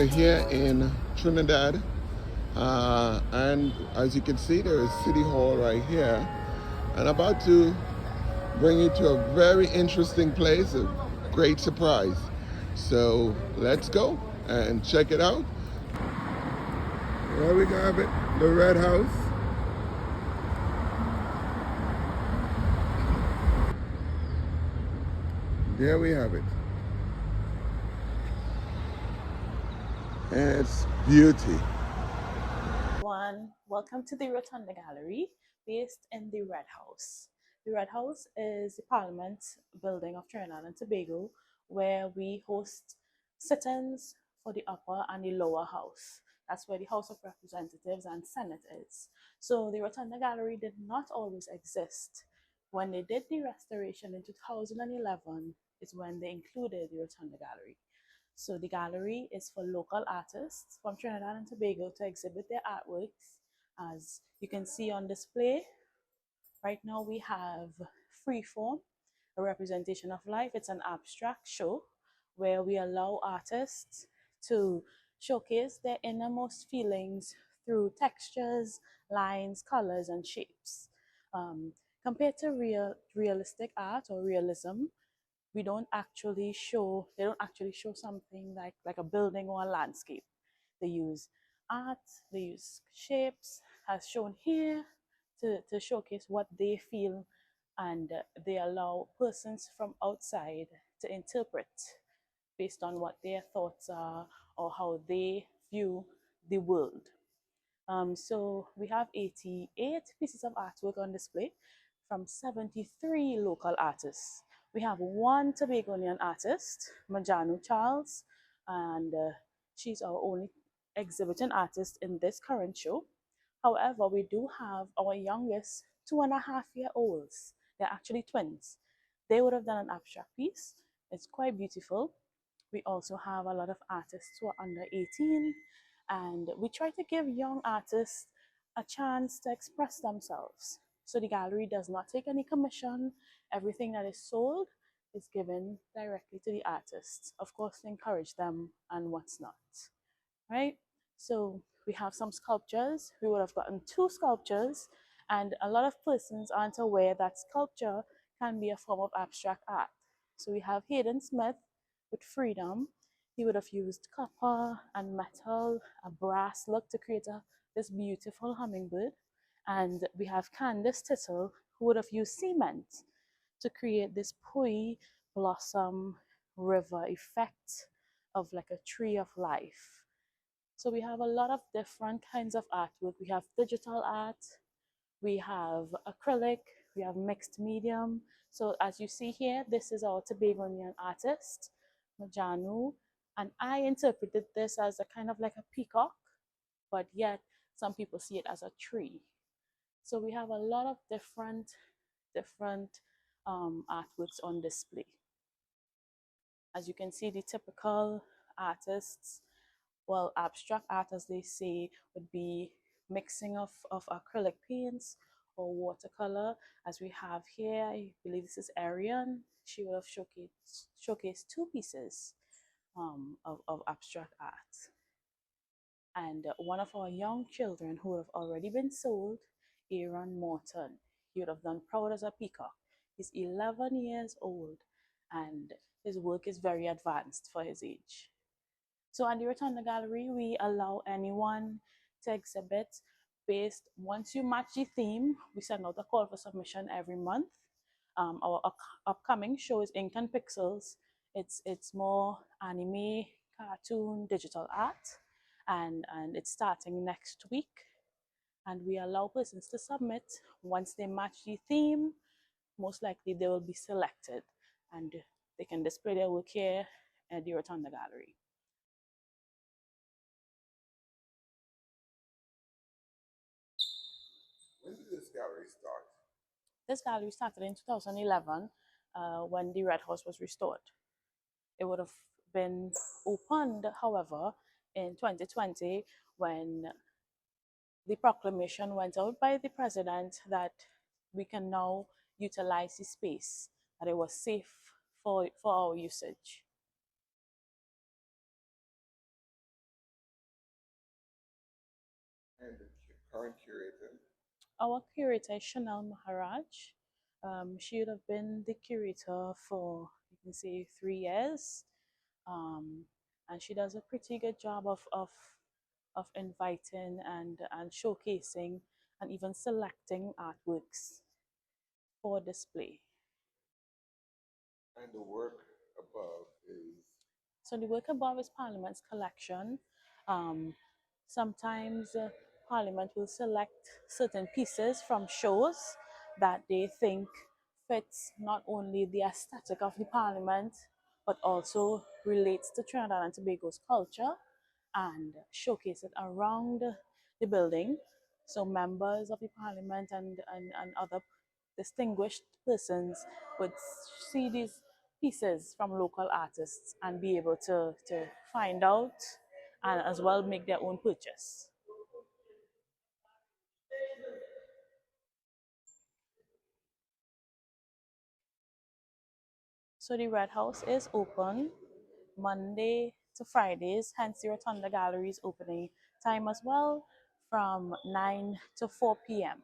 We're here in Trinidad, and as you can see, there is City Hall right here. And about to bring you to a very interesting place, a great surprise. So let's go and check it out. There we have it, the Red House. There we have it. And it's beauty. Welcome to the Rotunda Gallery, based in the Red House. The Red House is the Parliament building of Trinidad and Tobago, where we host sit-ins for the upper and the lower house. That's where the House of Representatives and Senate is. So the Rotunda Gallery did not always exist. When they did the restoration in 2011 is when they included the Rotunda Gallery. So the gallery is for local artists from Trinidad and Tobago to exhibit their artworks. As you can see on display, right now we have Freeform, a representation of life. It's an abstract show where we allow artists to showcase their innermost feelings through textures, lines, colors, and shapes. Compared to realistic art or realism, they don't actually show something like a building or a landscape. They use art, they use shapes as shown here to showcase what they feel, and they allow persons from outside to interpret based on what their thoughts are or how they view the world. So we have 88 pieces of artwork on display from 73 local artists. We have one Tobagonian artist, Majanu Charles, and she's our only exhibiting artist in this current show. However, we do have our youngest 2.5-year-olds. They're actually twins. They would have done an abstract piece. It's quite beautiful. We also have a lot of artists who are under 18, and we try to give young artists a chance to express themselves. So the gallery does not take any commission. Everything that is sold is given directly to the artists, of course, to encourage them and what's not, right? So we have some sculptures. We would have gotten 2 sculptures, and a lot of persons aren't aware that sculpture can be a form of abstract art. So we have Hayden Smith with Freedom. He would have used copper and metal, a brass look to create this beautiful hummingbird. And we have Candace Tittle, who would have used cement to create this pui blossom river effect of like a tree of life. So we have a lot of different kinds of artwork. We have digital art, we have acrylic, we have mixed medium. So as you see here, this is our Tobagonian artist, Majanu, and I interpreted this as a kind of like a peacock, but yet some people see it as a tree. So we have a lot of different artworks on display. As you can see, the typical artists, well, abstract art, as they say, would be mixing of acrylic paints or watercolor, as we have here. I believe this is Ariane. She would have showcased 2 pieces of abstract art. And one of our young children who would have already been sold, Aaron Morton, he would have done Proud as a Peacock. He's 11 years old, and his work is very advanced for his age. So at the Rotunda Gallery, we allow anyone to exhibit based, once you match the theme, we send out a call for submission every month. Our upcoming show is Ink and Pixels. It's more anime, cartoon, digital art, and it's starting next week. And we allow persons to submit. Once they match the theme, most likely they will be selected, and they can display their work here at the Rotunda Gallery. When did this gallery start? This gallery started in 2011 when the Red House was restored. It would have been opened, however, in 2020 when the proclamation went out by the president that we can now utilize the space, that it was safe for our usage. current curator? Our curator is Chanel Maharaj. She would have been the curator for, you can say, 3 years. Um, and she does a pretty good job of inviting and showcasing and even selecting artworks for display. And the work above is So the work above is Parliament's collection. Um, sometimes Parliament will select certain pieces from shows that they think fits not only the aesthetic of the Parliament, but also relates to Trinidad and Tobago's culture and showcase it around the building. So members of the Parliament and other distinguished persons would see these pieces from local artists and be able to find out and as well make their own purchase. So the Red House is open Monday to Fridays, hence the Rotunda Gallery's opening time as well from 9 to 4 p.m.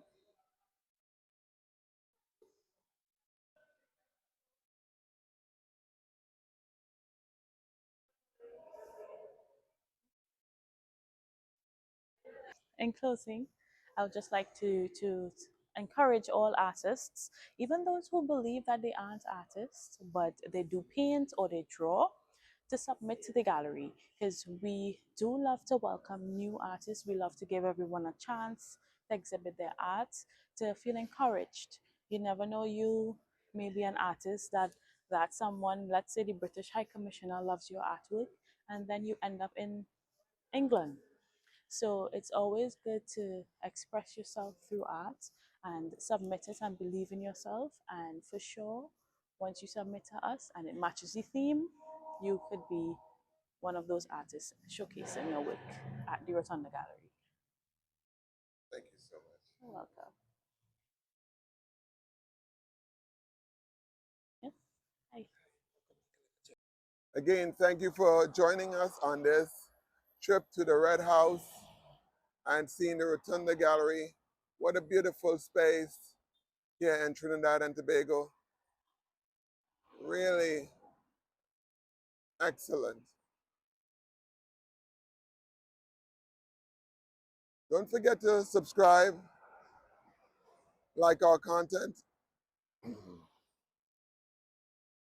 In closing, I would just like to encourage all artists, even those who believe that they aren't artists, but they do paint or they draw, to submit to the gallery because we do love to welcome new artists. We love to give everyone a chance to exhibit their art, to feel encouraged. You never know, you may be an artist that someone, let's say the British High Commissioner, loves your artwork, and then you end up in England. So it's always good to express yourself through art and submit it and believe in yourself. And for sure, once you submit to us and it matches the theme, you could be one of those artists showcasing your work at the Rotunda Gallery. thank you so much. You're welcome. Yeah. Hi. Again, thank you for joining us on this trip to the Red House and seeing the Rotunda Gallery. What a beautiful space here in Trinidad and Tobago. Really excellent. Don't forget to subscribe, like our content,